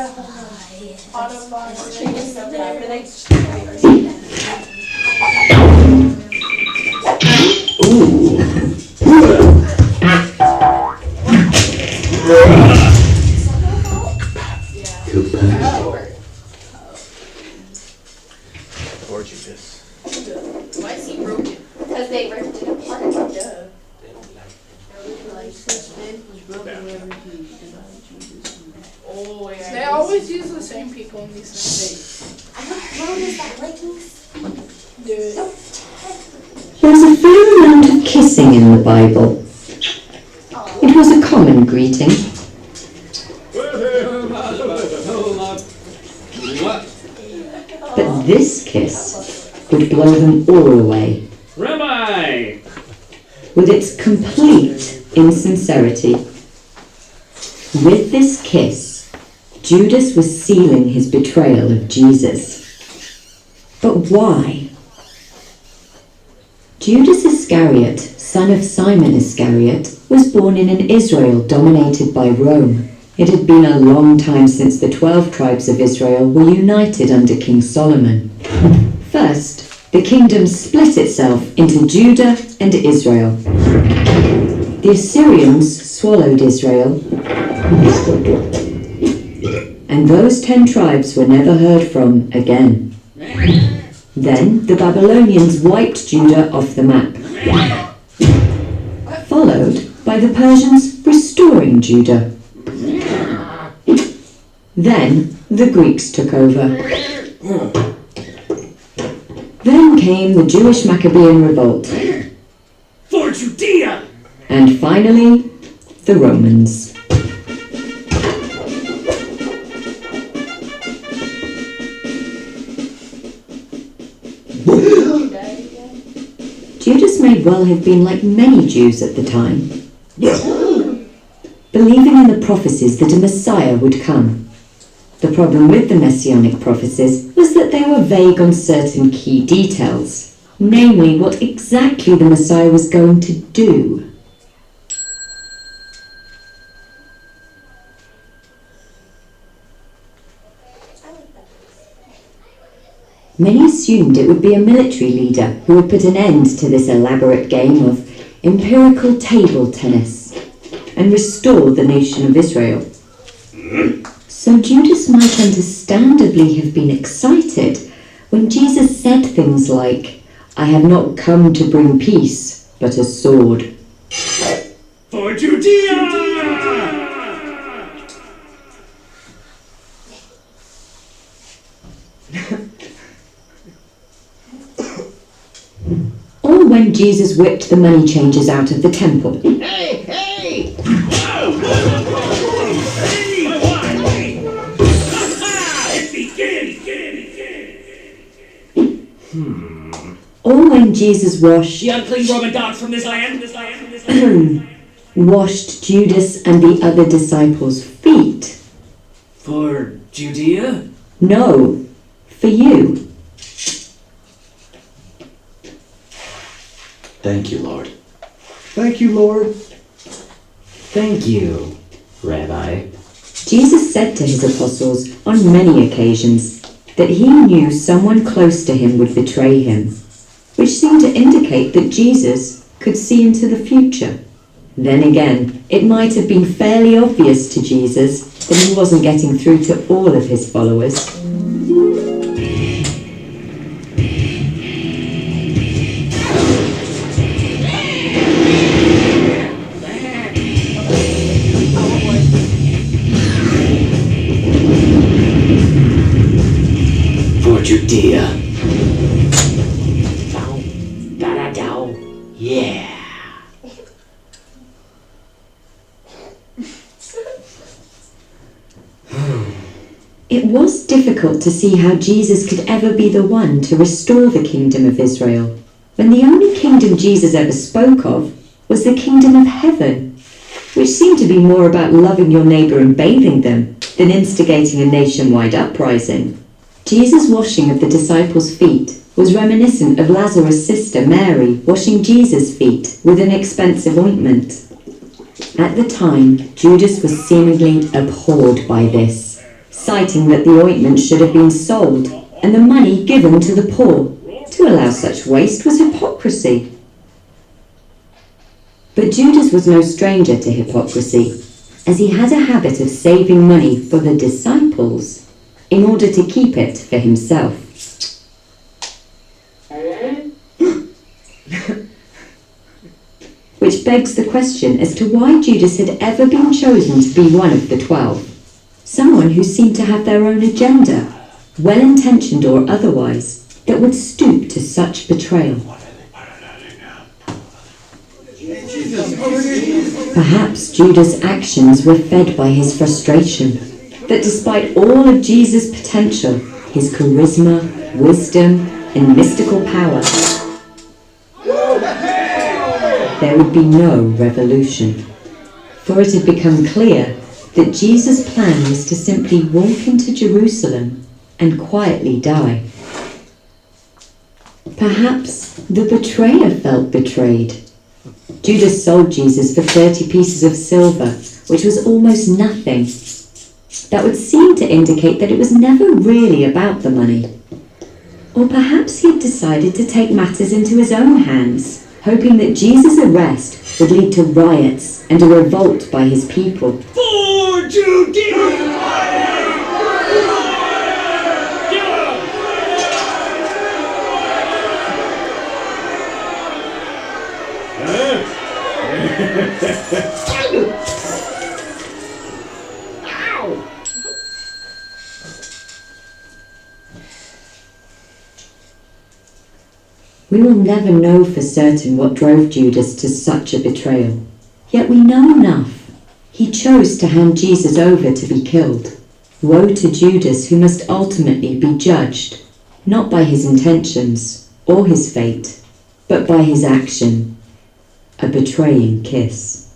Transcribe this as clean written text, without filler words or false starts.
Or Judas. Why is he broken? Because they ripped it apart. Duh. They don't like Oh, yeah. They always use the same people in these things. I don't know, is that leggings? Dude. There's a fair amount of kissing in the Bible. It was a common greeting. But this kiss would blow them all away. Rabbi! With its complete insincerity. With this kiss, Judas was sealing his betrayal of Jesus. But why? Judas Iscariot, son of Simon Iscariot, was born in an Israel dominated by Rome. It had been a long time since the 12 tribes of Israel were united under King Solomon. First, the kingdom split itself into Judah and Israel. The Assyrians swallowed Israel, and those 10 tribes were never heard from again. Then the Babylonians wiped Judah off the map, followed by the Persians restoring Judah. Then the Greeks took over. Then came the Jewish Maccabean revolt. For Judea! And finally, the Romans. Judas may well have been like many Jews at the time, believing in the prophecies that a Messiah would come. The problem with the messianic prophecies was that they were vague on certain key details, namely what exactly the Messiah was going to do. Many assumed it would be a military leader who would put an end to this elaborate game of empirical table tennis and restore the nation of Israel. So Judas might understandably have been excited when Jesus said things like, "I have not come to bring peace, but a sword." For Judea! Or when Jesus whipped the money changers out of the temple. Hey, hey! Or when Jesus washed The unclean Roman dogs from this land, washed Judas and the other disciples' feet. For Judea? No, for you. Thank you, Lord. Thank you, Lord. Thank you, Rabbi. Jesus said to his apostles on many occasions that he knew someone close to him would betray him, which seemed to indicate that Jesus could see into the future. Then again, it might have been fairly obvious to Jesus that he wasn't getting through to all of his followers. For Judea. Da-da-dow. Yeah. It was difficult to see how Jesus could ever be the one to restore the kingdom of Israel, when the only kingdom Jesus ever spoke of was the kingdom of heaven, which seemed to be more about loving your neighbour and bathing them than instigating a nationwide uprising. Jesus' washing of the disciples' feet was reminiscent of Lazarus' sister Mary washing Jesus' feet with an expensive ointment. At the time, Judas was seemingly abhorred by this, citing that the ointment should have been sold and the money given to the poor. To allow such waste was hypocrisy. But Judas was no stranger to hypocrisy, as he had a habit of saving money for the disciples in order to keep it for himself. Which begs the question as to why Judas had ever been chosen to be one of the 12. Someone who seemed to have their own agenda, well-intentioned or otherwise, that would stoop to such betrayal. Perhaps Judas' actions were fed by his frustration, that despite all of Jesus' potential, his charisma, wisdom, and mystical power, there would be no revolution. For it had become clear that Jesus' plan was to simply walk into Jerusalem and quietly die. Perhaps the betrayer felt betrayed. Judas sold Jesus for 30 pieces of silver, which was almost nothing. That would seem to indicate that it was never really about the money. Or perhaps he had decided to take matters into his own hands, hoping that Jesus' arrest would lead to riots and a revolt by his people. For Judea! We will never know for certain what drove Judas to such a betrayal. Yet we know enough. He chose to hand Jesus over to be killed. Woe to Judas, who must ultimately be judged, not by his intentions or his fate, but by his action, a betraying kiss.